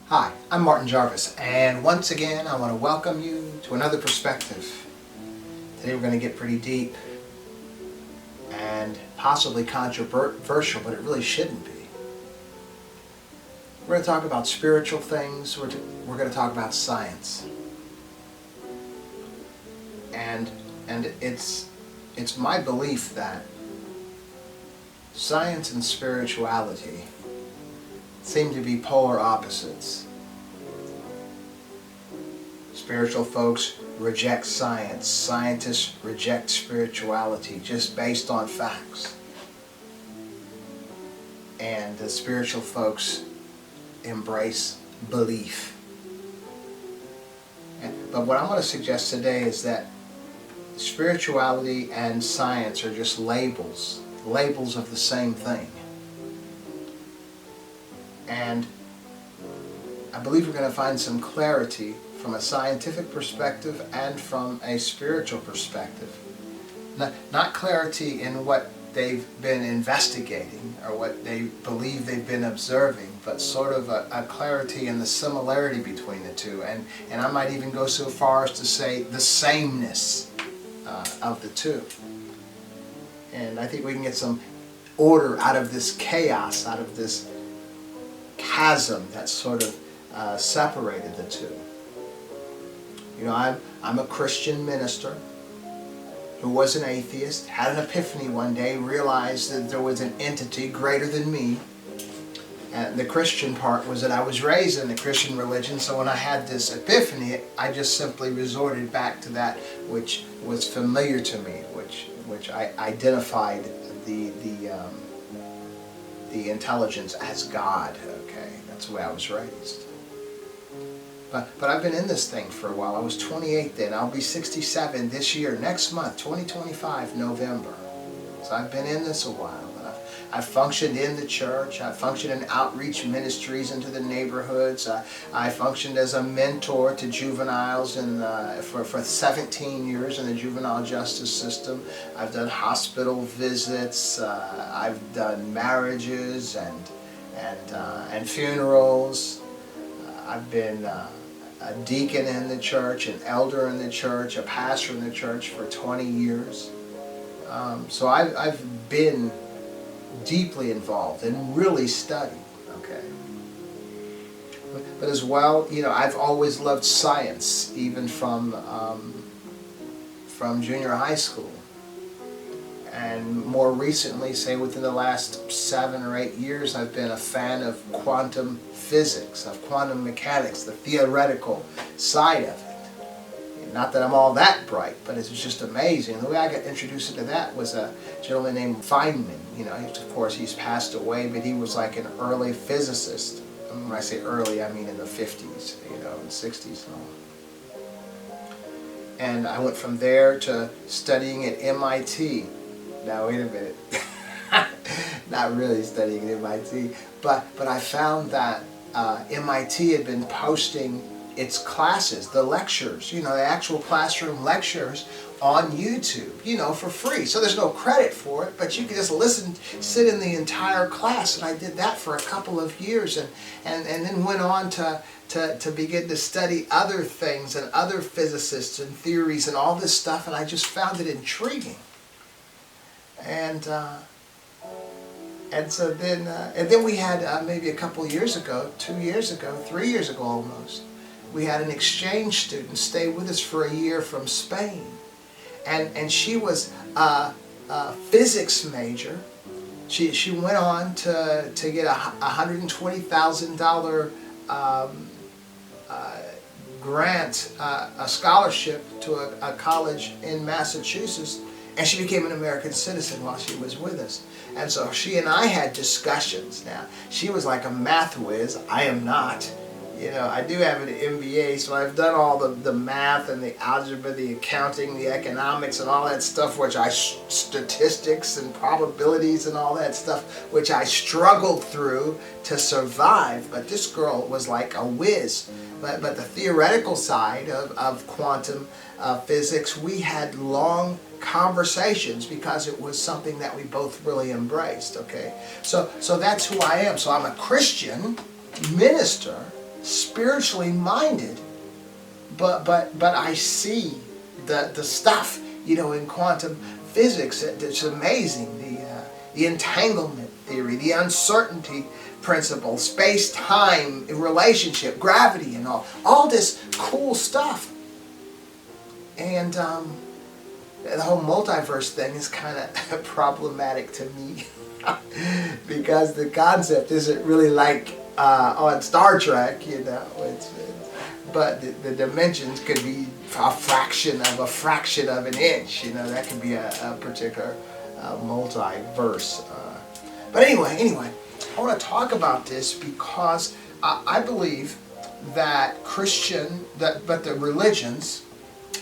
Hi, I'm Martin Jarvis, and once again I want to welcome you to another perspective. Today we're going to get pretty deep and possibly controversial, but it really shouldn't be. We're going to talk about spiritual things, we're going to talk about science. And it's my belief that science and spirituality seem to be polar opposites. Spiritual folks reject science. Scientists reject spirituality just based on facts. And the spiritual folks embrace belief. But what I'm going to suggest today is that spirituality and science are just labels of the same thing. And I believe we're going to find some clarity from a scientific perspective and from a spiritual perspective. Not clarity in what they've been investigating or what they believe they've been observing, but sort of a clarity in the similarity between the two. And I might even go so far as to say the sameness of the two. And I think we can get some order out of this chaos, out of this chasm that sort of separated the two. You know, I'm a Christian minister who was an atheist, had an epiphany one day, realized that there was an entity greater than me. And the Christian part was that I was raised in the Christian religion, so when I had this epiphany, I just simply resorted back to that which was familiar to me, which I identified the intelligence as God. Okay, that's the way I was raised. But I've been in this thing for a while. I was 28 then. I'll be 67 this year, next month, 2025, November. So I've been in this a while. I've functioned in the church. I've functioned in outreach ministries into the neighborhoods. I functioned as a mentor to juveniles for 17 years in the juvenile justice system. I've done hospital visits. I've done marriages and funerals. I've been a deacon in the church, an elder in the church, a pastor in the church for 20 years. So I've been deeply involved and really studied, okay? But as well, you know, I've always loved science, even from junior high school. And more recently, say within the last 7 or 8 years, I've been a fan of quantum physics, of quantum mechanics, the theoretical side of it. Not that I'm all that bright, but it's just amazing. The way I got introduced into that was a gentleman named Feynman. You know, of course, he's passed away, but he was like an early physicist. And when I say early, I mean in the 50s, you know, and 60s and all. And I went from there to studying at MIT. Now, wait a minute. Not really studying at MIT, but I found that MIT had been posting its classes, the lectures, you know, the actual classroom lectures on YouTube, you know, for free. So there's no credit for it, but you can just listen, sit in the entire class. And I did that for a couple of years and then went on to begin to study other things and other physicists and theories and all this stuff, and I just found it intriguing. And so then we had maybe a couple years ago, 2 years ago, 3 years ago almost, we had an exchange student stay with us for a year from Spain. And she was a physics major. She went on to get a $120,000 grant, a scholarship to a college in Massachusetts, and she became an American citizen while she was with us. And so she and I had discussions. Now, she was like a math whiz. I am not. You know, I do have an MBA, so I've done all the math and the algebra, the accounting, the economics, and all that stuff, statistics and probabilities and all that stuff, which I struggled through to survive. But this girl was like a whiz. But the theoretical side of quantum physics, we had long conversations because it was something that we both really embraced, okay? So that's who I am. So I'm a Christian minister spiritually minded, but I see the stuff, in quantum physics. It's amazing. The entanglement theory, the uncertainty principle, space-time, relationship, gravity, and all this cool stuff. And the whole multiverse thing is kind of problematic to me because the concept isn't really like on Star Trek, but the dimensions could be a fraction of an inch. That could be a particular multiverse. But anyway, I want to talk about this because I believe that but the religions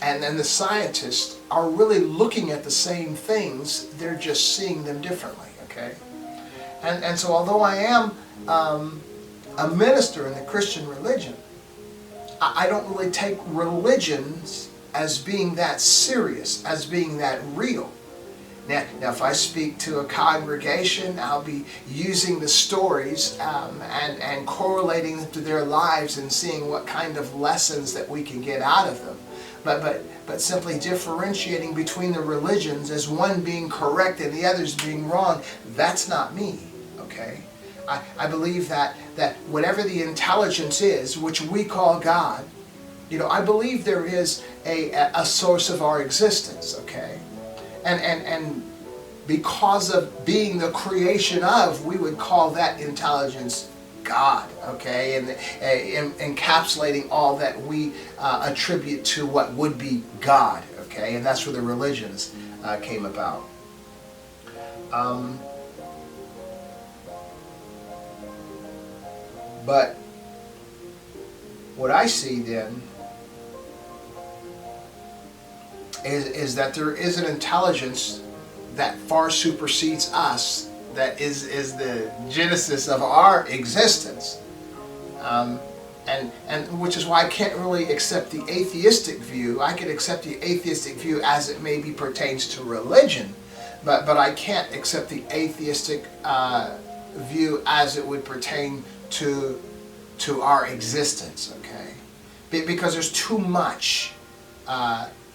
and then the scientists are really looking at the same things. They're just seeing them differently. Okay, and so although I am a minister in the Christian religion, I don't really take religions as being that serious, as being that real. Now if I speak to a congregation, I'll be using the stories and correlating them to their lives and seeing what kind of lessons that we can get out of them. But simply differentiating between the religions as one being correct and the others being wrong, that's not me, okay? I believe that whatever the intelligence is, which we call God, I believe there is a source of our existence, okay? And because of being the creation of, we would call that intelligence God, okay? And encapsulating all that we attribute to what would be God, okay? And that's where the religions came about. But what I see then is that there is an intelligence that far supersedes us, that is the genesis of our existence, and which is why I can't really accept the atheistic view. I can accept the atheistic view as it maybe pertains to religion, but I can't accept the atheistic view as it would pertain to our existence, okay? Because there's too much,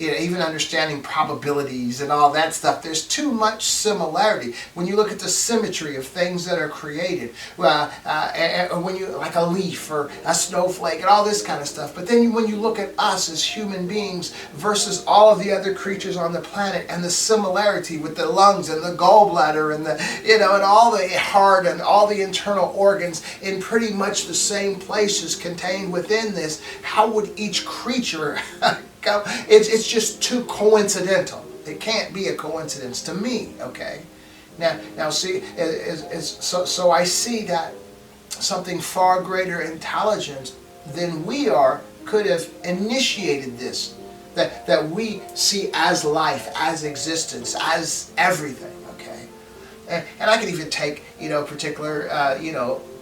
even understanding probabilities and all that stuff, there's too much similarity. When you look at the symmetry of things that are created, when you, like a leaf or a snowflake and all this kind of stuff, but then when you look at us as human beings versus all of the other creatures on the planet, and the similarity with the lungs and the gallbladder and the, and all the heart and all the internal organs in pretty much the same places contained within this, how would each creature go? It's just too coincidental. It can't be a coincidence to me, okay? Now see, so I see that something far greater intelligence than we are could have initiated this, that we see as life, as existence, as everything, okay? And I could even take, particular,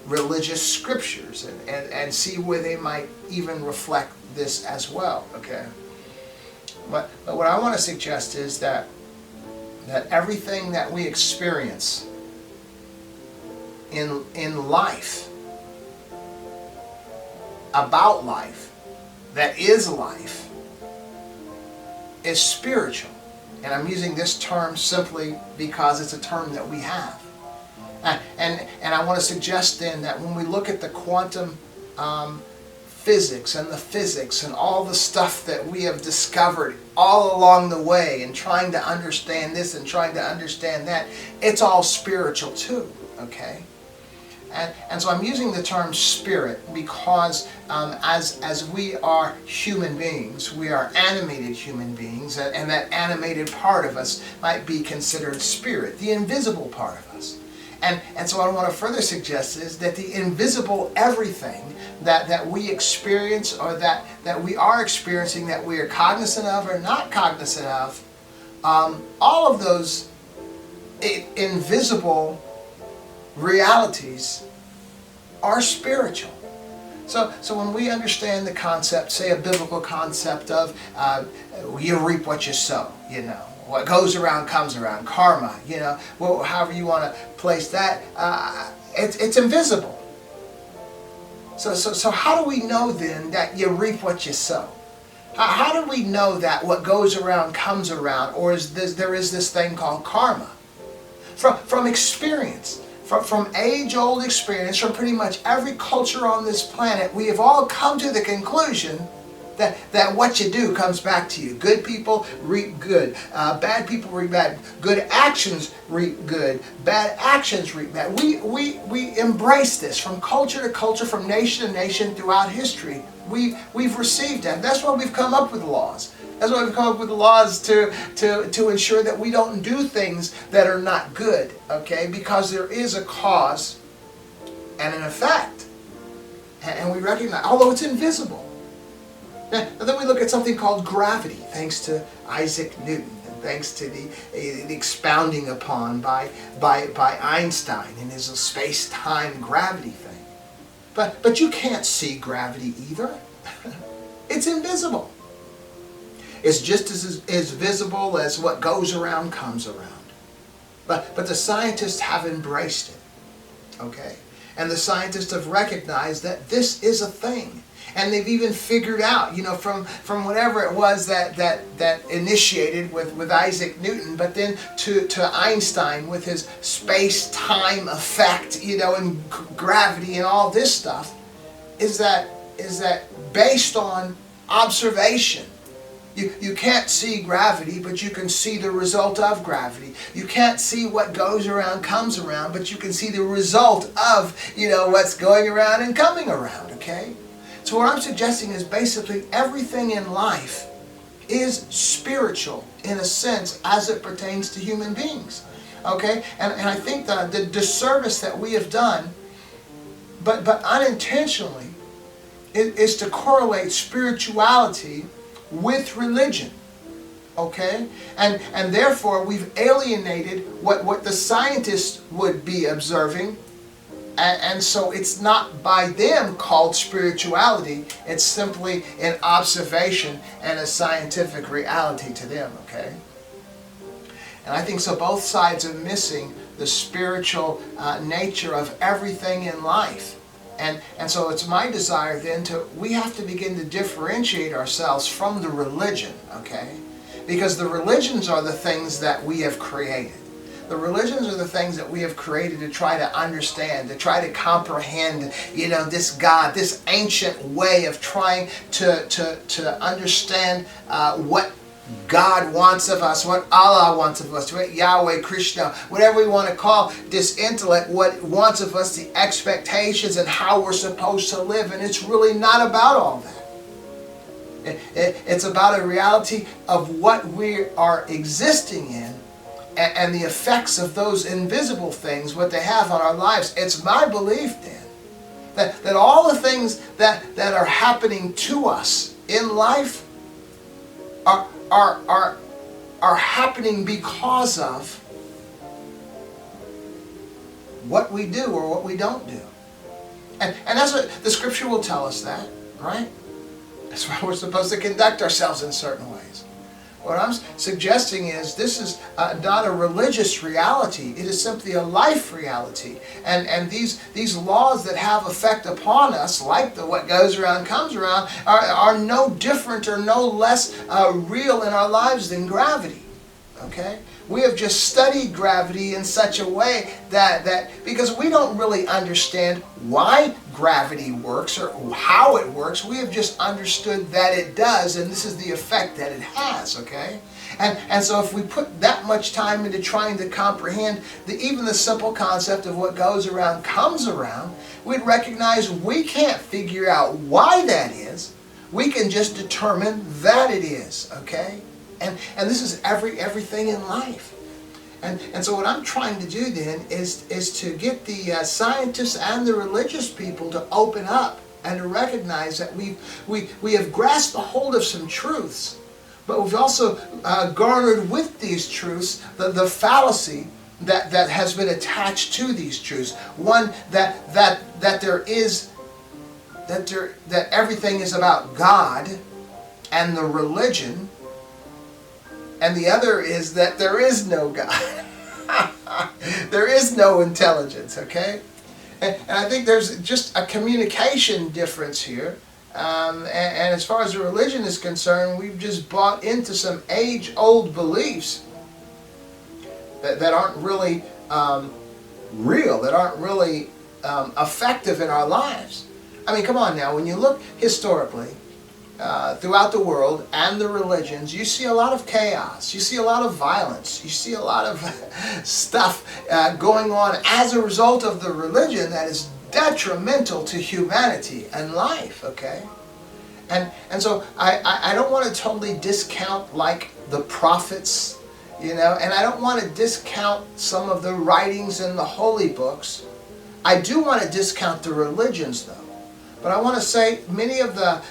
religious scriptures and see where they might even reflect this as well, okay? But what I want to suggest is that everything that we experience in life, about life, that is life, is spiritual. And I'm using this term simply because it's a term that we have. And I want to suggest then that when we look at the quantum physics and the physics and all the stuff that we have discovered all along the way and trying to understand this and trying to understand that, it's all spiritual too, okay? And so I'm using the term spirit because as we are human beings, we are animated human beings, and that animated part of us might be considered spirit, the invisible part of us. And so what I want to further suggest is that the invisible everything that we experience, or that we are experiencing, that we are cognizant of or not cognizant of, all of those invisible realities are spiritual. So when we understand the concept, say a biblical concept of you reap what you sow, what goes around comes around, karma, however you want to place that, it's invisible. So how do we know then that you reap what you sow? How do we know that what goes around comes around, or there is this thing called karma? From experience, from age-old experience, from pretty much every culture on this planet, we have all come to the conclusion that what you do comes back to you. Good people reap good. Bad people reap bad. Good actions reap good. Bad actions reap bad. We embrace this from culture to culture, from nation to nation throughout history. We've received that. That's why we've come up with laws. That's why we've come up with laws to ensure that we don't do things that are not good, okay? Because there is a cause and an effect. And we recognize, although it's invisible. And then we look at something called gravity, thanks to Isaac Newton, and thanks to the expounding upon by Einstein and his space-time gravity thing. But you can't see gravity either. It's invisible. It's just as visible as what goes around comes around. But the scientists have embraced it, okay? And the scientists have recognized that this is a thing. And they've even figured out, from whatever it was that initiated with Isaac Newton, but then to Einstein with his space-time effect, and gravity and all this stuff, is that based on observation. You can't see gravity, but you can see the result of gravity. You can't see what goes around comes around, but you can see the result of, what's going around and coming around, okay? So what I'm suggesting is basically everything in life is spiritual in a sense as it pertains to human beings. Okay? And I think the disservice that we have done, but unintentionally, is to correlate spirituality with religion. Okay? And therefore we've alienated what the scientists would be observing. And so it's not by them called spirituality, it's simply an observation and a scientific reality to them, okay? And I think so both sides are missing the spiritual nature of everything in life. And so it's my desire then we have to begin to differentiate ourselves from the religion, okay? Because the religions are the things that we have created. The religions are the things that we have created to try to understand, to try to comprehend, this God, this ancient way of trying to understand what God wants of us, what Allah wants of us, what Yahweh, Krishna, whatever we want to call this intellect, what it wants of us, the expectations and how we're supposed to live. And it's really not about all that. It's about a reality of what we are existing in, and the effects of those invisible things, what they have on our lives. It's my belief then that all the things that are happening to us in life are happening because of what we do or what we don't do. And that's what the scripture will tell us that, right? That's why we're supposed to conduct ourselves in certain ways. What I'm suggesting is this is not a religious reality. It is simply a life reality. And these laws that have effect upon us, like the what goes around comes around, are no different or no less real in our lives than gravity. Okay? We have just studied gravity in such a way that because we don't really understand why gravity works or how it works, we have just understood that it does, and this is the effect that it has, okay? And so if we put that much time into trying to comprehend even the simple concept of what goes around comes around, we'd recognize we can't figure out why that is. We can just determine that it is, okay? And this is everything in life. And so what I'm trying to do then is to get the scientists and the religious people to open up and to recognize that we have grasped a hold of some truths, but we've also garnered with these truths the fallacy that has been attached to these truths. One that everything is about God and the religion. And the other is that there is no God. There is no intelligence, okay? And I think there's just a communication difference here. And as far as the religion is concerned, we've just bought into some age-old beliefs that aren't really real, that aren't really effective in our lives. I mean, come on now, when you look historically throughout the world and the religions, you see a lot of chaos, you see a lot of violence, you see a lot of stuff going on as a result of the religion that is detrimental to humanity and life, okay? And so I don't want to totally discount like the prophets, you know, and I don't want to discount some of the writings in the holy books. I do want to discount the religions though. But I want to say many of the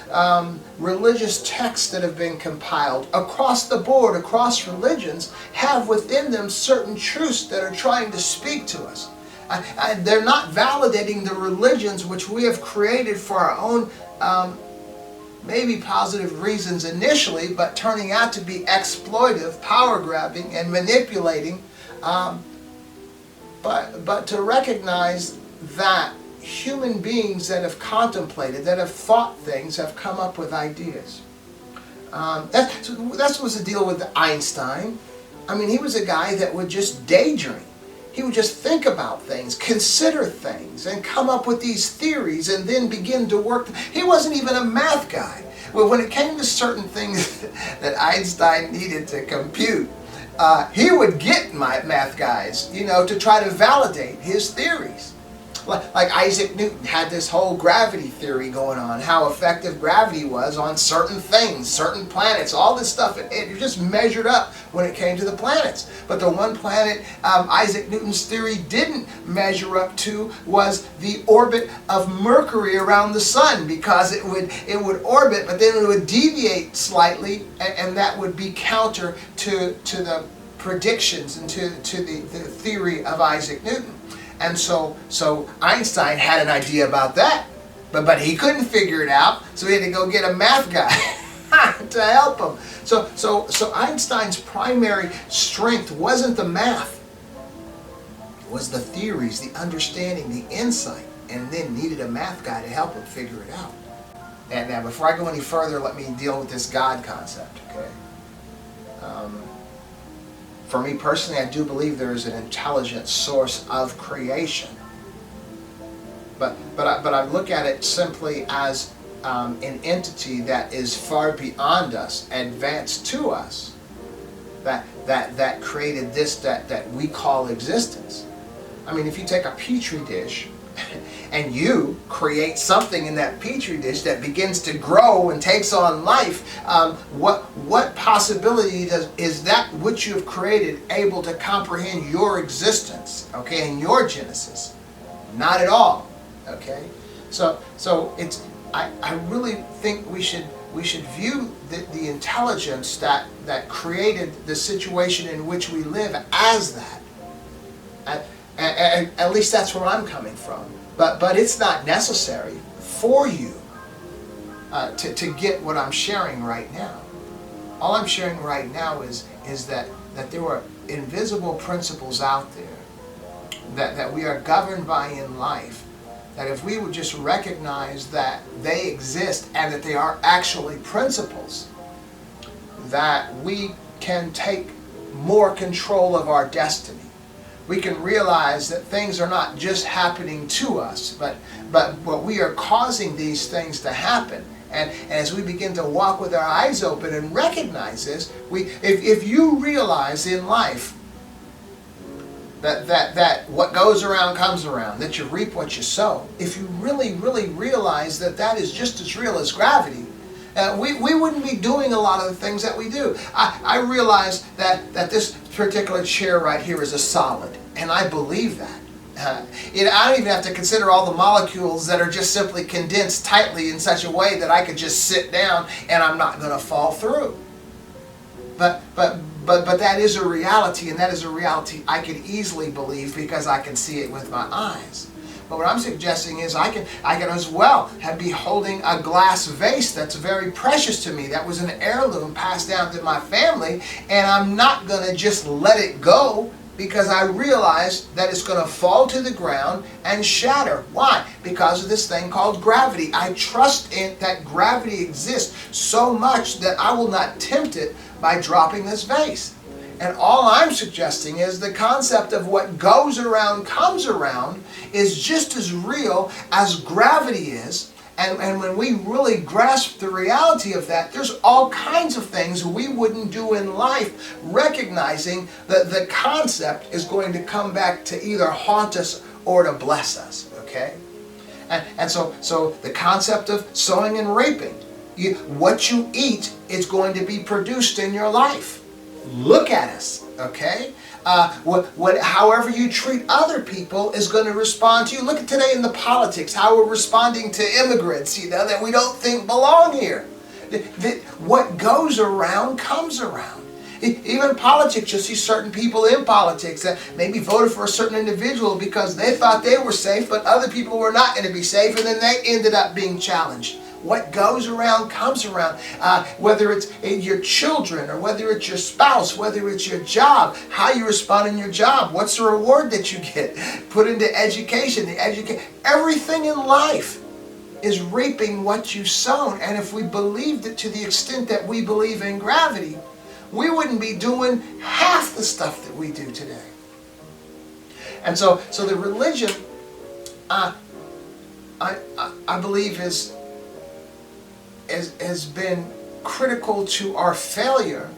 religious texts that have been compiled across the board, across religions, have within them certain truths that are trying to speak to us. They're not validating the religions which we have created for our own maybe positive reasons initially, but turning out to be exploitive, power-grabbing, and manipulating. But to recognize that human beings that have contemplated, that have thought things, have come up with ideas. That was the deal with Einstein. I mean, he was a guy that would just daydream. He would just think about things, consider things, and come up with these theories and then begin to work. He wasn't even a math guy. Well, when it came to certain things that Einstein needed to compute, he would get my math guys, you know, to try to validate his theories. Like Isaac Newton had this whole gravity theory going on, how effective gravity was on certain things, certain planets, all this stuff. It just measured up when it came to the planets. But the one planet Isaac Newton's theory didn't measure up to was the orbit of Mercury around the sun, because it would orbit, but then it would deviate slightly, and that would be counter to the predictions and to the theory of Isaac Newton. And so Einstein had an idea about that, but he couldn't figure it out, so he had to go get a math guy to help him. So Einstein's primary strength wasn't the math, it was the theories, the understanding, the insight, and then needed a math guy to help him figure it out. And now, before I go any further, let me deal with this God concept, okay? For me personally, I do believe there is an intelligent source of creation. But I look at it simply as an entity that is far beyond us, advanced to us, that created this that we call existence. I mean, if you take a petri dish and you create something in that petri dish that begins to grow and takes on life, what possibility is that which you have created able to comprehend your existence, okay, and your genesis? Not at all, okay. So it's I really think we should view the intelligence that created the situation in which we live as that. At least that's where I'm coming from. But it's not necessary for you to get what I'm sharing right now. All I'm sharing right now is that there are invisible principles out there that we are governed by in life, that if we would just recognize that they exist and that they are actually principles, that we can take more control of our destiny. We can realize that things are not just happening to us, but we are causing these things to happen. And as we begin to walk with our eyes open and recognize this, if you realize in life that what goes around comes around, that you reap what you sow, if you really realize that is just as real as gravity, we wouldn't be doing a lot of the things that we do. I realize that this particular chair right here is a solid, and I believe that. I don't even have to consider all the molecules that are just simply condensed tightly in such a way that I could just sit down and I'm not going to fall through. But that is a reality, and that is a reality I could easily believe because I can see it with my eyes. But what I'm suggesting is I can as well be holding a glass vase that's very precious to me. That was an heirloom passed down to my family, and I'm not going to just let it go because I realize that it's going to fall to the ground and shatter. Why? Because of this thing called gravity. I trust in that gravity exists so much that I will not tempt it by dropping this vase. And all I'm suggesting is the concept of what goes around comes around is just as real as gravity is. And when we really grasp the reality of that, there's all kinds of things we wouldn't do in life, recognizing that the concept is going to come back to either haunt us or to bless us, okay? And so the concept of sowing and reaping, what you eat is going to be produced in your life. Look at us, okay? However you treat other people is going to respond to you. Look at today in the politics, how we're responding to immigrants, that we don't think belong here. What goes around comes around. Even politics, you'll see certain people in politics that maybe voted for a certain individual because they thought they were safe, but other people were not going to be safe, and then they ended up being challenged. What goes around comes around. Whether it's your children or whether it's your spouse, whether it's your job, how you respond in your job, what's the reward that you get put into education, everything in life is reaping what you've sown. And if we believed it to the extent that we believe in gravity, we wouldn't be doing half the stuff that we do today. And so the religion, I believe has been critical to our failure,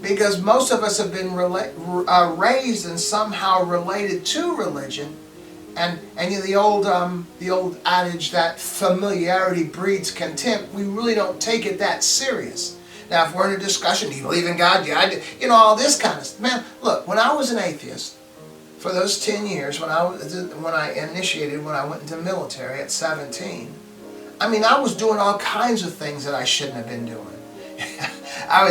because most of us have been raised and somehow related to religion, and the old adage that familiarity breeds contempt. We really don't take it that serious. Now, if we're in a discussion, do you believe in God? Yeah, I do. All this kind of stuff. Man, look, when I was an atheist for those 10 years, when I went into the military at 17. I mean, I was doing all kinds of things that I shouldn't have been doing. I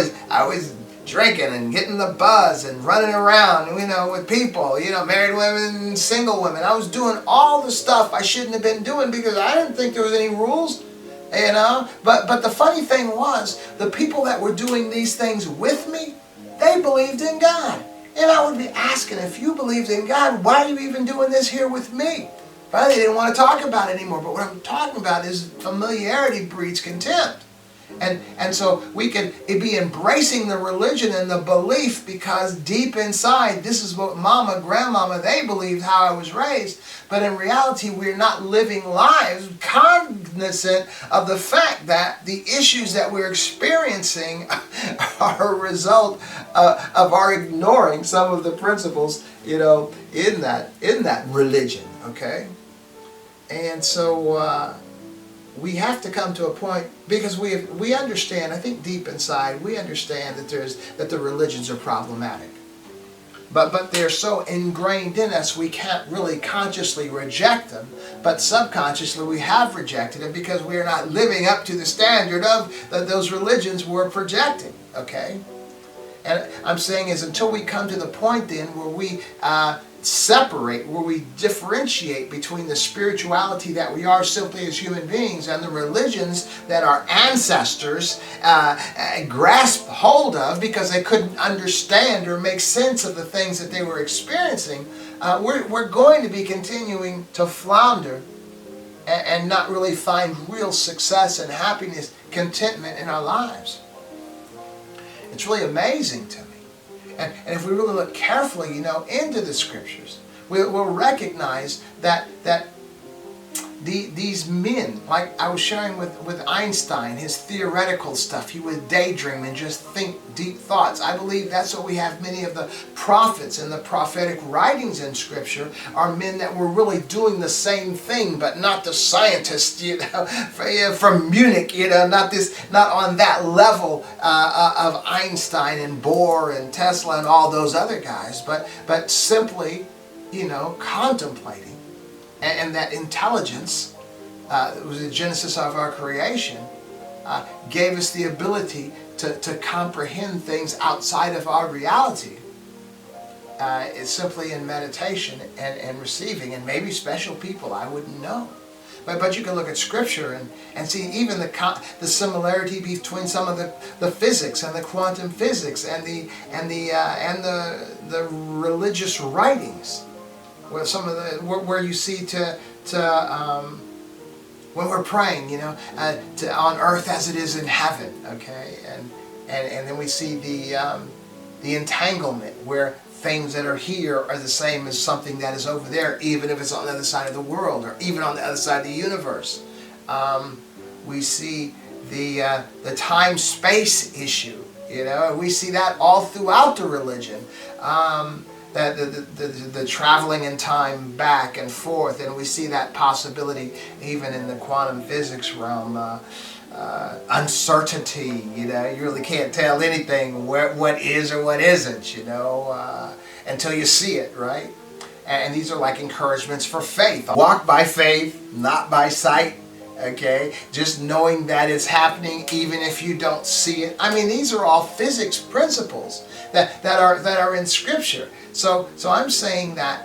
was drinking and getting the buzz and running around, with people, married women, single women. I was doing all the stuff I shouldn't have been doing because I didn't think there was any rules, But the funny thing was, the people that were doing these things with me, they believed in God. And I would be asking, if you believed in God, why are you even doing this here with me? Finally, they didn't want to talk about it anymore. But what I'm talking about is familiarity breeds contempt. And so we can be embracing the religion and the belief because deep inside, this is what mama, grandmama, they believed, how I was raised. But in reality, we're not living lives cognizant of the fact that the issues that we're experiencing are a result of our ignoring some of the principles, in that religion, okay? And so we have to come to a point, because we understand, I think deep inside, we understand that the religions are problematic. But they're so ingrained in us, we can't really consciously reject them. But subconsciously, we have rejected them because we are not living up to the standard of that those religions were projecting, okay? And I'm saying is until we come to the point then where we separate, where we differentiate between the spirituality that we are simply as human beings and the religions that our ancestors grasped hold of because they couldn't understand or make sense of the things that they were experiencing, we're going to be continuing to flounder and not really find real success and happiness, contentment in our lives. It's really amazing to me. And if we really look carefully, into the scriptures, we'll recognize that these men, like I was sharing with Einstein, his theoretical stuff, he would daydream and just think deep thoughts. I believe that's what we have. Many of the prophets and the prophetic writings in Scripture are men that were really doing the same thing, but not the scientists, from Munich, not on that level of Einstein and Bohr and Tesla and all those other guys, but simply, contemplating. And that intelligence, was the genesis of our creation, gave us the ability to comprehend things outside of our reality. It's simply in meditation and receiving, and maybe special people, I wouldn't know. But you can look at Scripture and see even the similarity between some of the physics and the quantum physics and the religious writings, where some of the where you see when we're praying, on earth as it is in heaven, okay, and then we see the entanglement where things that are here are the same as something that is over there, even if it's on the other side of the world or even on the other side of the universe. We see the time-space issue, and we see that all throughout the religion. The traveling in time back and forth, and we see that possibility even in the quantum physics realm. Uncertainty, you really can't tell anything what is or what isn't, until you see it, right? And these are like encouragements for faith. Walk by faith, not by sight, okay? Just knowing that it's happening even if you don't see it. I mean, these are all physics principles that are in Scripture. So I'm saying that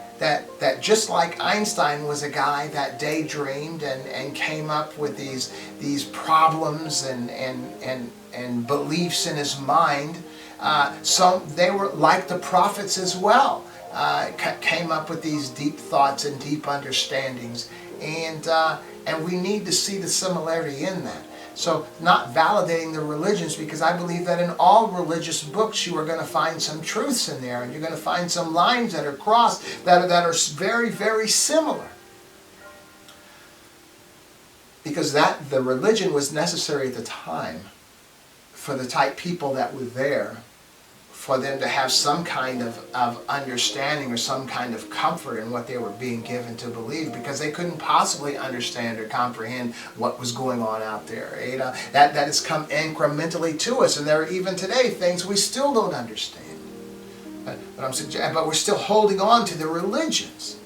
just like Einstein was a guy that daydreamed and came up with these problems and beliefs in his mind, so they were like the prophets as well, came up with these deep thoughts and deep understandings, and we need to see the similarity in that. So not validating the religions, because I believe that in all religious books you are going to find some truths in there, and you're going to find some lines that are crossed that are very, very similar. Because the religion was necessary at the time for the type people that were there, for them to have some kind of understanding or some kind of comfort in what they were being given to believe, because they couldn't possibly understand or comprehend what was going on out there. That has come incrementally to us, and there are even today things we still don't understand. But we're still holding on to the religions.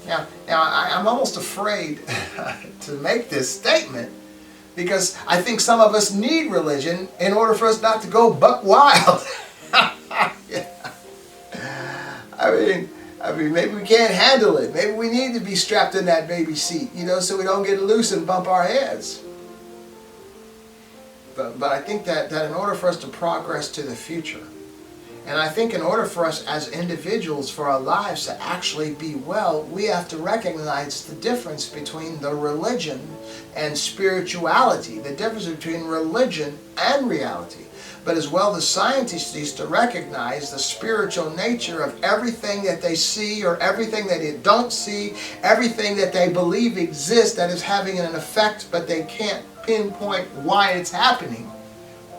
Now I'm almost afraid to make this statement, because I think some of us need religion in order for us not to go buck wild. Yeah. I mean, maybe we can't handle it. Maybe we need to be strapped in that baby seat, so we don't get loose and bump our heads. But I think that in order for us to progress to the future, and I think in order for us as individuals, for our lives to actually be well, we have to recognize the difference between the religion and spirituality, the difference between religion and reality. But as well, the scientists need to recognize the spiritual nature of everything that they see or everything that they don't see, everything that they believe exists that is having an effect, but they can't pinpoint why it's happening.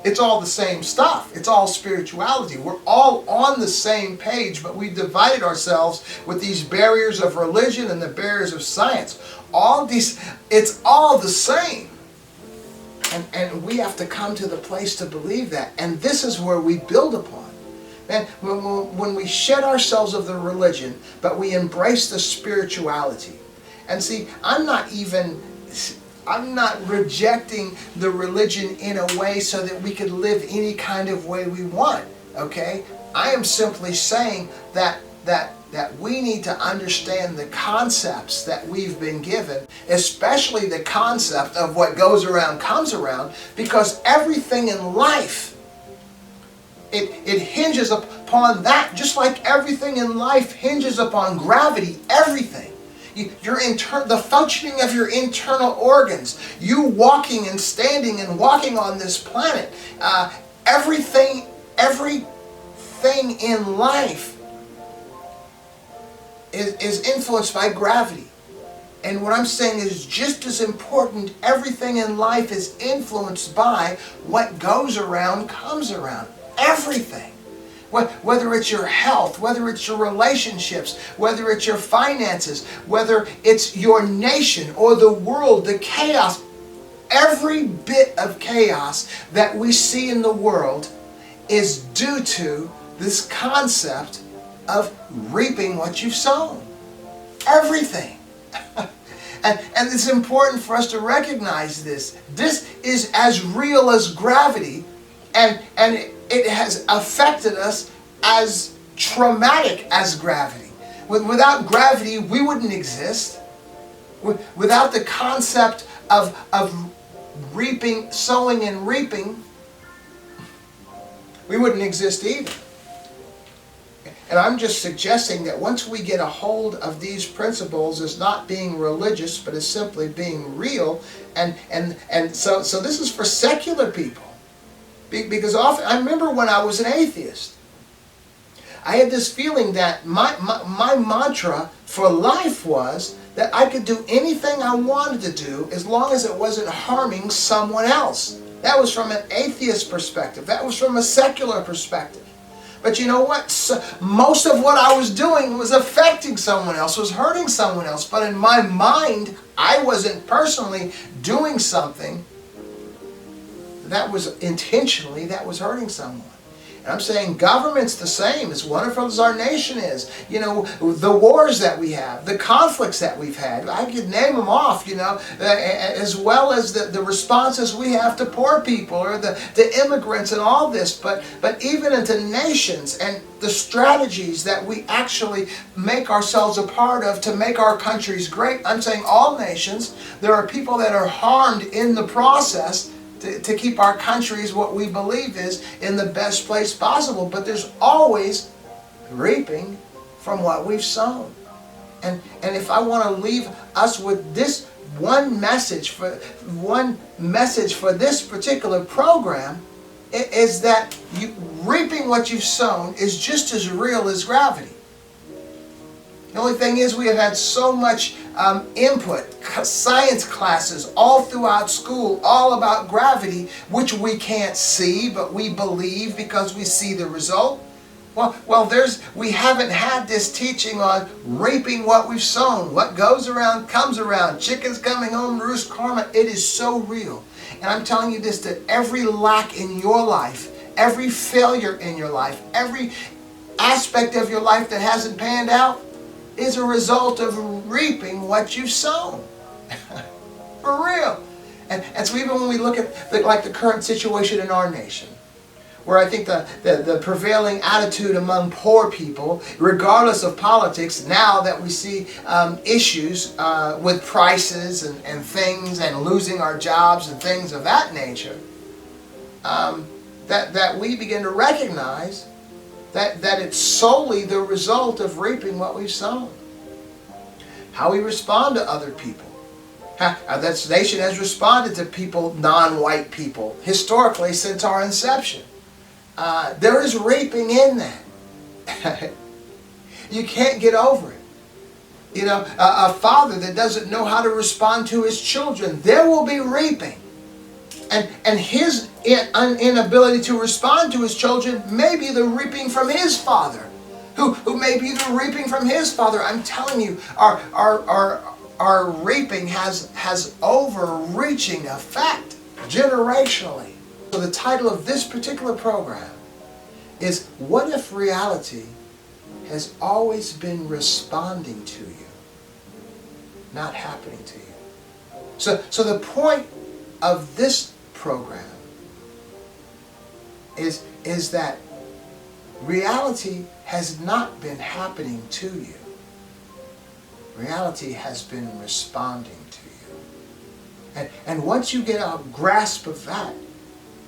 It's all the same stuff. It's all spirituality. We're all on the same page, but we divided ourselves with these barriers of religion and the barriers of science. It's all the same. And we have to come to the place to believe that. And this is where we build upon. And when we shed ourselves of the religion, but we embrace the spirituality. And see, I'm not rejecting the religion in a way so that we could live any kind of way we want, okay? I am simply saying that we need to understand the concepts that we've been given, especially the concept of what goes around comes around, because everything in life, it hinges upon that, just like everything in life hinges upon gravity, everything. The functioning of your internal organs, you walking and standing and walking on this planet, everything in life is influenced by gravity. And what I'm saying is just as important, everything in life is influenced by what goes around comes around. Everything. Whether it's your health, whether it's your relationships, whether it's your finances, whether it's your nation or the world, the chaos, every bit of chaos that we see in the world is due to this concept of reaping what you've sown. Everything. and it's important for us to recognize this. This is as real as gravity, and it has affected us as traumatic as gravity. Without gravity, we wouldn't exist. Without the concept of reaping, sowing and reaping, we wouldn't exist either. And I'm just suggesting that once we get a hold of these principles as not being religious, but as simply being real, and so this is for secular people. Because often, I remember when I was an atheist, I had this feeling that my mantra for life was that I could do anything I wanted to do as long as it wasn't harming someone else. That was from an atheist perspective. That was from a secular perspective. But you know what? So most of what I was doing was affecting someone else, was hurting someone else. But in my mind, I wasn't personally doing something that was intentionally, that was hurting someone. And I'm saying government's the same, as wonderful as our nation is. You know, the wars that we have, the conflicts that we've had, I could name them off, you know, as well as the responses we have to poor people or the immigrants and all this. But even into nations and the strategies that we actually make ourselves a part of to make our countries great. I'm saying all nations, there are people that are harmed in the process to keep our countries, what we believe is, in the best place possible. But there's always reaping from what we've sown. And if I want to leave us with this one message for this particular program, it is that reaping what you've sown is just as real as gravity. The only thing is, we have had so much input, science classes all throughout school, all about gravity, which we can't see, but we believe because we see the result. Well, we haven't had this teaching on reaping what we've sown. What goes around comes around. Chickens coming home to roost karma. It is so real. And I'm telling you this, that every lack in your life, every failure in your life, every aspect of your life that hasn't panned out, is a result of reaping what you've sown. For real. And so even when we look at the current situation in our nation, where I think the prevailing attitude among poor people, regardless of politics, now that we see issues with prices and things and losing our jobs and things of that nature, that we begin to recognize that it's solely the result of reaping what we've sown. How we respond to other people. How this nation has responded to people, non-white people, historically since our inception. There is reaping in that. You can't get over it. You know, a father that doesn't know how to respond to his children, there will be reaping. And his inability to respond to his children may be the reaping from his father, who may be the reaping from his father. I'm telling you, our reaping has overreaching effect generationally. So the title of this particular program is, What If Reality Has Always Been Responding to You, Not Happening to You? So the point of this program is that reality has not been happening to you. Reality has been responding to you. And once you get a grasp of that,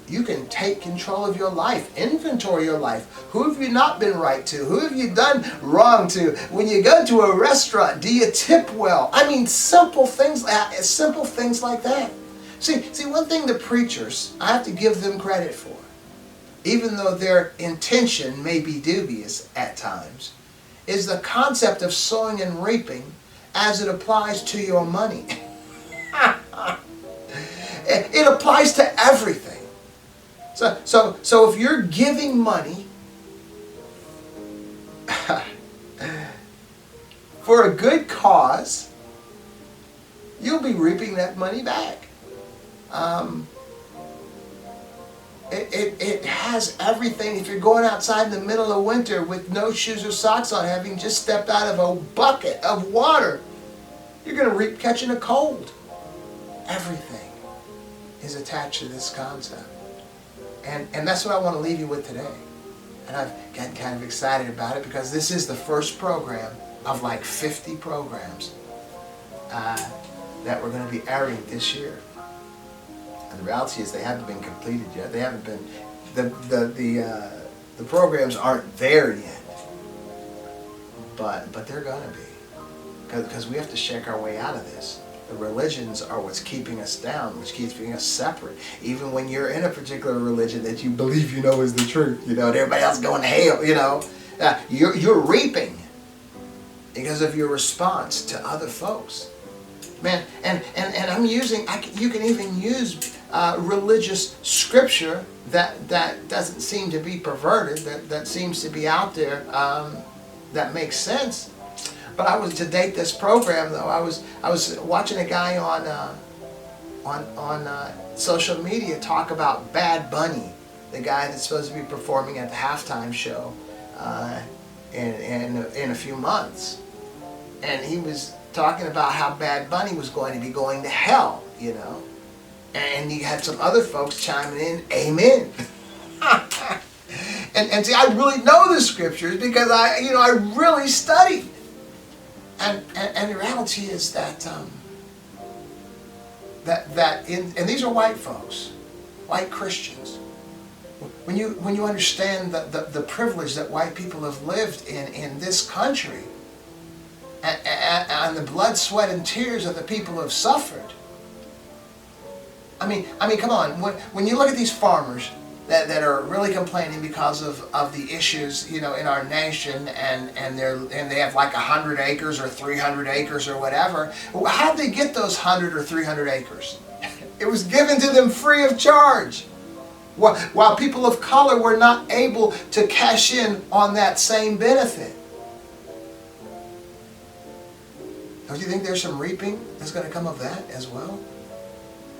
you can take control of your life, inventory your life. Who have you not been right to? Who have you done wrong to? When you go to a restaurant, do you tip well? I mean, simple things like that. See, one thing the preachers, I have to give them credit for, even though their intention may be dubious at times, is the concept of sowing and reaping as it applies to your money. It applies to everything. So if you're giving money for a good cause, you'll be reaping that money back. It has everything. If you're going outside in the middle of winter with no shoes or socks on, having just stepped out of a bucket of water, you're going to reap catching a cold. Everything is attached to this concept. And that's what I want to leave you with today. And I've gotten kind of excited about it because this is the first program of like 50 programs. that we're going to be airing this year. And the reality is they haven't been completed yet. They haven't been, the programs aren't there yet. But they're going to be. Because we have to shake our way out of this. The religions are what's keeping us down, which keeps us separate. Even when you're in a particular religion that you believe you know is the truth, you know, and everybody else going to hell, you know, you're reaping because of your response to other folks. Man, and I'm using, you can even use religious scripture that doesn't seem to be perverted, that seems to be out there, that makes sense. But to date this program though, I was watching a guy on social media talk about Bad Bunny, the guy that's supposed to be performing at the halftime show in a few months, and he was talking about how Bad Bunny was going to be going to hell, you know, and he had some other folks chiming in, amen. and see, I really know the scriptures because I really studied. And the reality is that and these are white folks, white Christians. When you understand the privilege that white people have lived in this country, and the blood, sweat, and tears of the people who have suffered. I mean, come on. When you look at these farmers that are really complaining because of the issues, you know, in our nation, and they have like 100 acres or 300 acres or whatever. How'd they get those 100 or 300 acres? It was given to them free of charge. While people of color were not able to cash in on that same benefit. Don't you think there's some reaping that's going to come of that as well?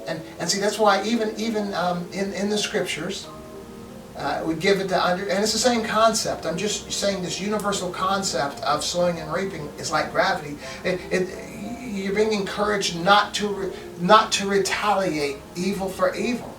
And see, that's why even in the scriptures, we give it to and it's the same concept. I'm just saying this universal concept of sowing and reaping is like gravity. You're being encouraged not to retaliate evil for evil.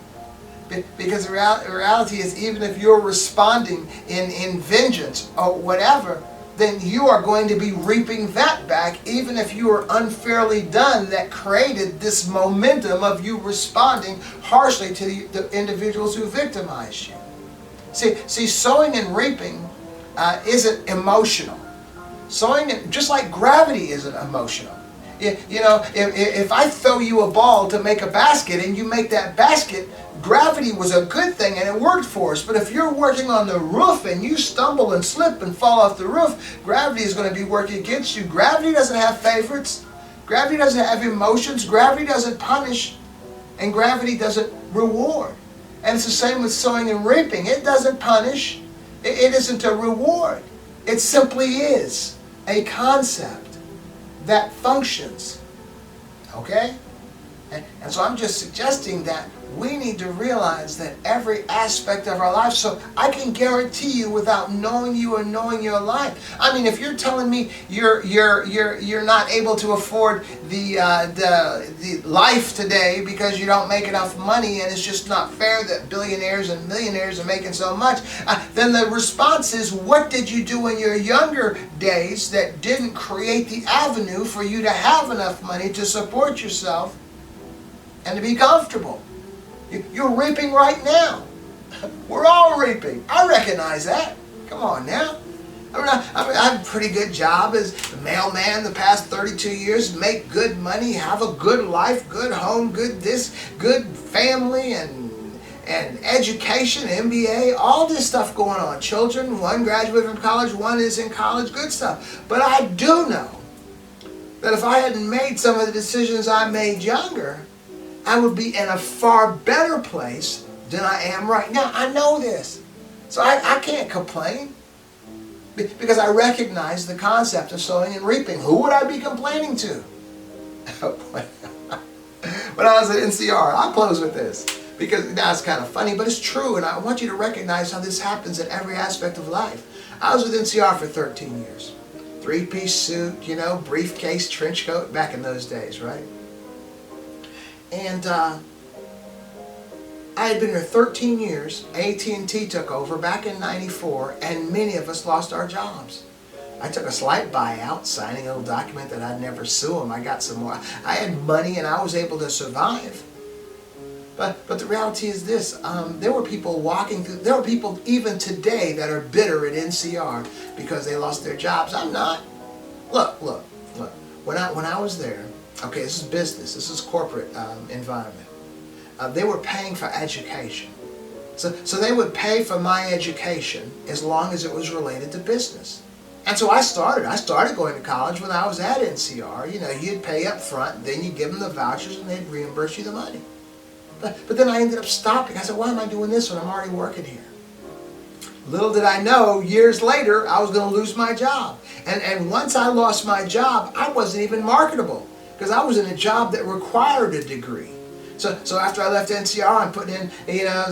Because the reality is, even if you're responding in vengeance or whatever, then you are going to be reaping that back, even if you were unfairly done, that created this momentum of you responding harshly to the individuals who victimized you. See, sowing and reaping isn't emotional. Sowing, just like gravity isn't emotional. You know, if I throw you a ball to make a basket and you make that basket, gravity was a good thing and it worked for us. But if you're working on the roof and you stumble and slip and fall off the roof, gravity is going to be working against you. Gravity doesn't have favorites. Gravity doesn't have emotions. Gravity doesn't punish. And gravity doesn't reward. And it's the same with sowing and reaping. It doesn't punish. It isn't a reward. It simply is a concept that functions. Okay? And so I'm just suggesting that we need to realize that every aspect of our life. So I can guarantee you, without knowing you and knowing your life. I mean, if you're telling me you're not able to afford the life today because you don't make enough money, and it's just not fair that billionaires and millionaires are making so much, then the response is, what did you do in your younger days that didn't create the avenue for you to have enough money to support yourself and to be comfortable? You're reaping right now. We're all reaping. I recognize that. Come on now. I have a pretty good job as a mailman the past 32 years, make good money, have a good life, good home, good family, and education, MBA, all this stuff going on. Children, one graduated from college, one is in college, good stuff. But I do know that if I hadn't made some of the decisions I made younger, I would be in a far better place than I am right now. I know this. So I can't complain because I recognize the concept of sowing and reaping. Who would I be complaining to? When I was at NCR, I'll close with this because that's kind of funny, but it's true, and I want you to recognize how this happens in every aspect of life. I was with NCR for 13 years. 3-piece suit, you know, briefcase, trench coat, back in those days, right? And I had been there 13 years. AT&T took over back in '94, and many of us lost our jobs. I took a slight buyout, signing a little document that I'd never sue them. I got some more. I had money and I was able to survive. But the reality is this, there were people walking through, there are people even today that are bitter at NCR because they lost their jobs. I'm not. Look. When I was there, okay, this is business, this is corporate environment. They were paying for education. So they would pay for my education as long as it was related to business. And so I started going to college when I was at NCR. You know, you'd pay up front, then you'd give them the vouchers and they'd reimburse you the money. But then I ended up stopping. I said, why am I doing this when I'm already working here? Little did I know, years later, I was going to lose my job. And once I lost my job, I wasn't even marketable because I was in a job that required a degree. So after I left NCR, I'm putting in, you know,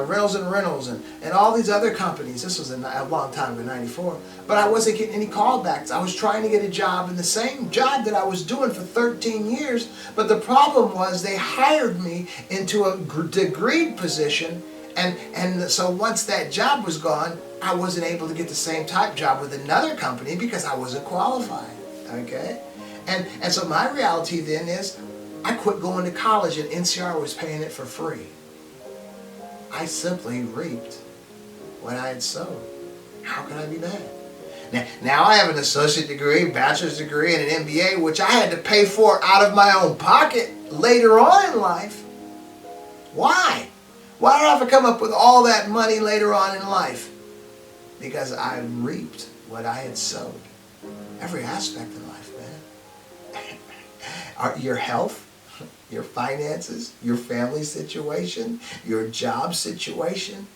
Reynolds and all these other companies. This was a long time ago, 94. But I wasn't getting any callbacks. I was trying to get a job in the same job that I was doing for 13 years. But the problem was they hired me into a degreed position. And so once that job was gone, I wasn't able to get the same type job with another company because I wasn't qualified. Okay? And so my reality then is, I quit going to college and NCR was paying it for free. I simply reaped what I had sown. How can I be mad? Now I have an associate degree, bachelor's degree, and an MBA, which I had to pay for out of my own pocket later on in life. Why? Why did I have to come up with all that money later on in life? Because I reaped what I had sowed. Every aspect of life, man. Your health, your finances, your family situation, your job situation,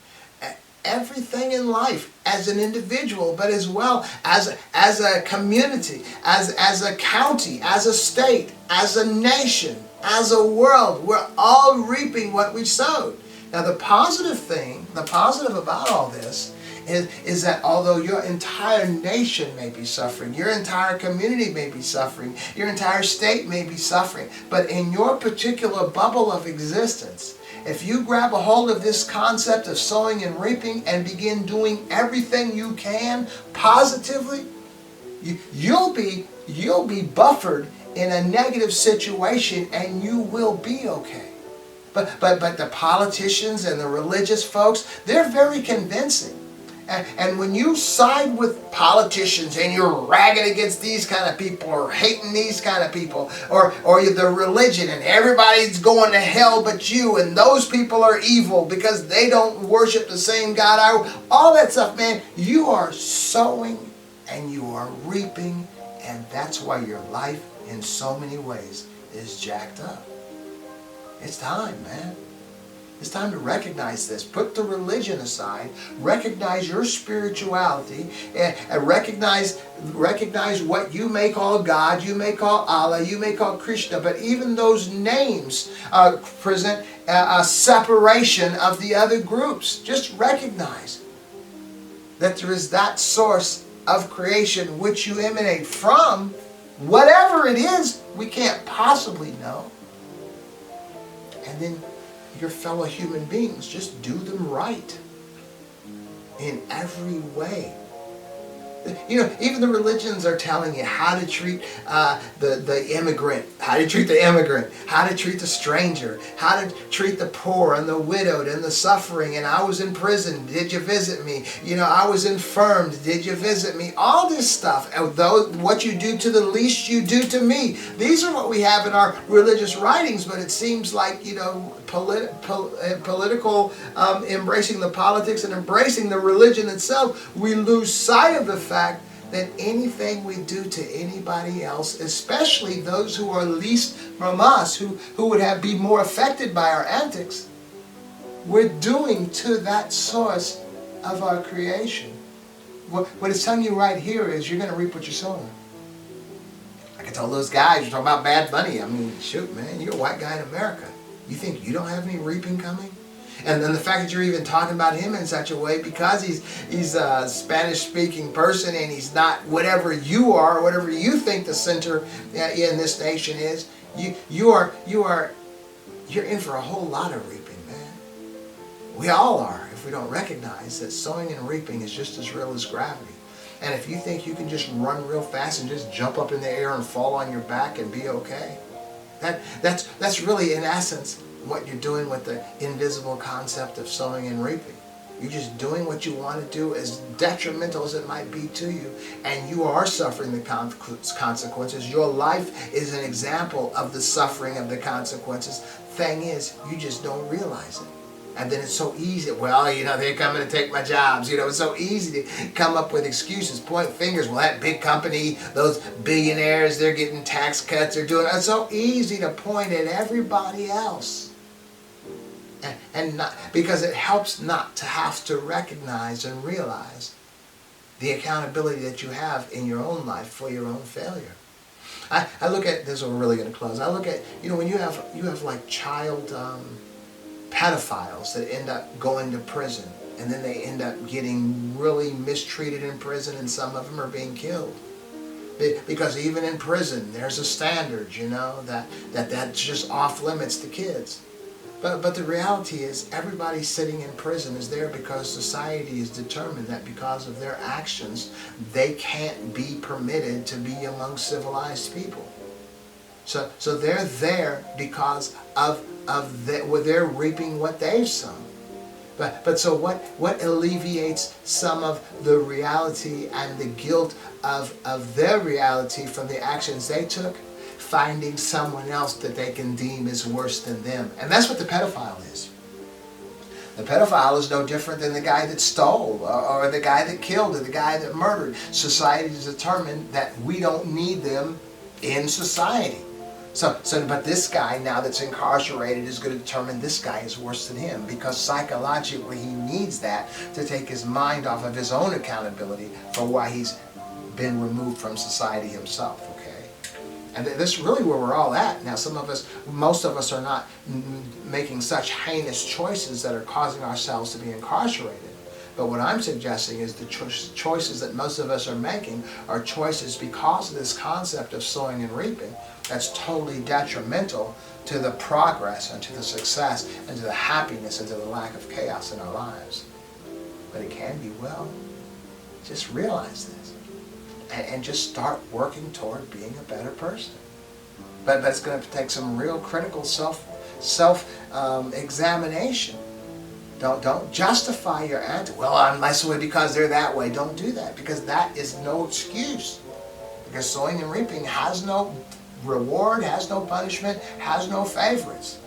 everything in life as an individual, but as well as a community, as a county, as a state, as a nation, as a world. We're all reaping what we sowed. Now the positive about all this is that although your entire nation may be suffering, your entire community may be suffering, your entire state may be suffering, but in your particular bubble of existence, if you grab a hold of this concept of sowing and reaping and begin doing everything you can positively, you'll be buffered in a negative situation and you will be okay. But the politicians and the religious folks, they're very convincing. And when you side with politicians and you're ragging against these kind of people or hating these kind of people or the religion and everybody's going to hell but you and those people are evil because they don't worship the same God, all that stuff, man, you are sowing and you are reaping, and that's why your life in so many ways is jacked up. It's time, man. It's time to recognize this. Put the religion aside. Recognize your spirituality. And recognize what you may call God, you may call Allah, you may call Krishna. But even those names present a separation of the other groups. Just recognize that there is that source of creation which you emanate from. Whatever it is, we can't possibly know. And then your fellow human beings, just do them right in every way. You know, even the religions are telling you how to treat the immigrant, how to treat the immigrant, how to treat the stranger, how to treat the poor and the widowed and the suffering. And I was in prison, did you visit me? You know, I was infirmed, did you visit me? All this stuff, what you do to the least you do to me. These are what we have in our religious writings, but it seems like, you know, political, embracing the politics and embracing the religion itself, we lose sight of the fact that anything we do to anybody else, especially those who are least from us, who would be more affected by our antics, we're doing to that source of our creation. What it's telling you right here is you're going to reap what you're sowing. I can tell those guys, you're talking about bad money. I mean, shoot, man, you're a white guy in America. You think you don't have any reaping coming? And then the fact that you're even talking about him in such a way because he's a Spanish-speaking person and he's not whatever you are, or whatever you think the center in this nation is, you're in for a whole lot of reaping, man. We all are if we don't recognize that sowing and reaping is just as real as gravity. And if you think you can just run real fast and just jump up in the air and fall on your back and be okay, that's really in essence what you're doing with the invisible concept of sowing and reaping. You're just doing what you want to do, as detrimental as it might be to you, and you are suffering the consequences. Your life is an example of the suffering of the consequences. Thing is, you just don't realize it. And then it's so easy, well, they're coming to take my jobs. It's so easy to come up with excuses, point fingers. Well, that big company, those billionaires, they're getting tax cuts, they're doing it. It's so easy to point at everybody else. And not, because it helps not to have to recognize and realize the accountability that you have in your own life for your own failure. I look at this. We're really going to close. I look at when you have like child pedophiles that end up going to prison, and then they end up getting really mistreated in prison, and some of them are being killed. Because even in prison, there's a standard, that's just off limits to kids. But the reality is, everybody sitting in prison is there because society is determined that because of their actions, they can't be permitted to be among civilized people. So they're there because of they're reaping what they've sown. But so what alleviates some of the reality and the guilt of their reality from the actions they took? Finding someone else that they can deem is worse than them. And that's what the pedophile is. The pedophile is no different than the guy that stole, or the guy that killed, or the guy that murdered. Society is determined that we don't need them in society. But this guy now that's incarcerated is going to determine this guy is worse than him, because psychologically he needs that to take his mind off of his own accountability for why he's been removed from society himself. And this is really where we're all at. Now, most of us are not making such heinous choices that are causing ourselves to be incarcerated. But what I'm suggesting is the choices that most of us are making are choices because of this concept of sowing and reaping that's totally detrimental to the progress and to the success and to the happiness and to the lack of chaos in our lives. But it can be well. Just realize this. And just start working toward being a better person. But it's going to take some real critical self-examination. Don't justify your answer. Well, I'm this way because they're that way. Don't do that, because that is no excuse. Because sowing and reaping has no reward, has no punishment, has no favorites.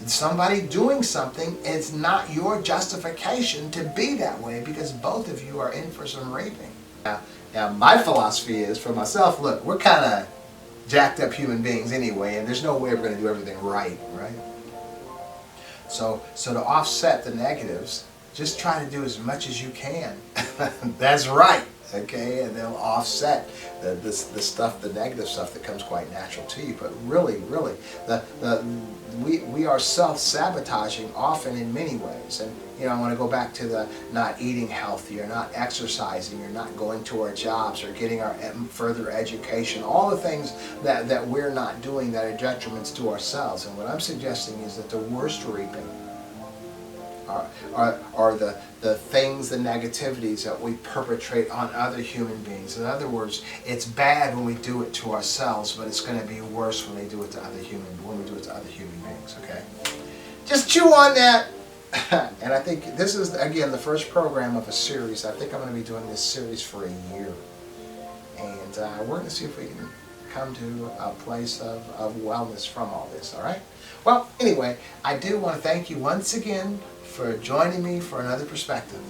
Somebody doing something, it's not your justification to be that way, because both of you are in for some reaping. Now, my philosophy is, for myself, look, we're kind of jacked up human beings anyway, and there's no way we're going to do everything right? So to offset the negatives, just try to do as much as you can. That's right, okay? And they'll offset the stuff, the negative stuff that comes quite natural to you. But really, we are self-sabotaging often in many ways. And I want to go back to the not eating healthy, or not exercising, or not going to our jobs, or getting our further education, all the things that we're not doing that are detriments to ourselves. And what I'm suggesting is that the worst reaping are the things, the negativities that we perpetrate on other human beings. In other words, it's bad when we do it to ourselves, but it's going to be worse when we do it to other human beings, okay? Just chew on that. And I think this is, again, the first program of a series. I think I'm going to be doing this series for a year. And we're going to see if we can come to a place of wellness from all this, all right? Well, anyway, I do want to thank you once again for joining me for another perspective.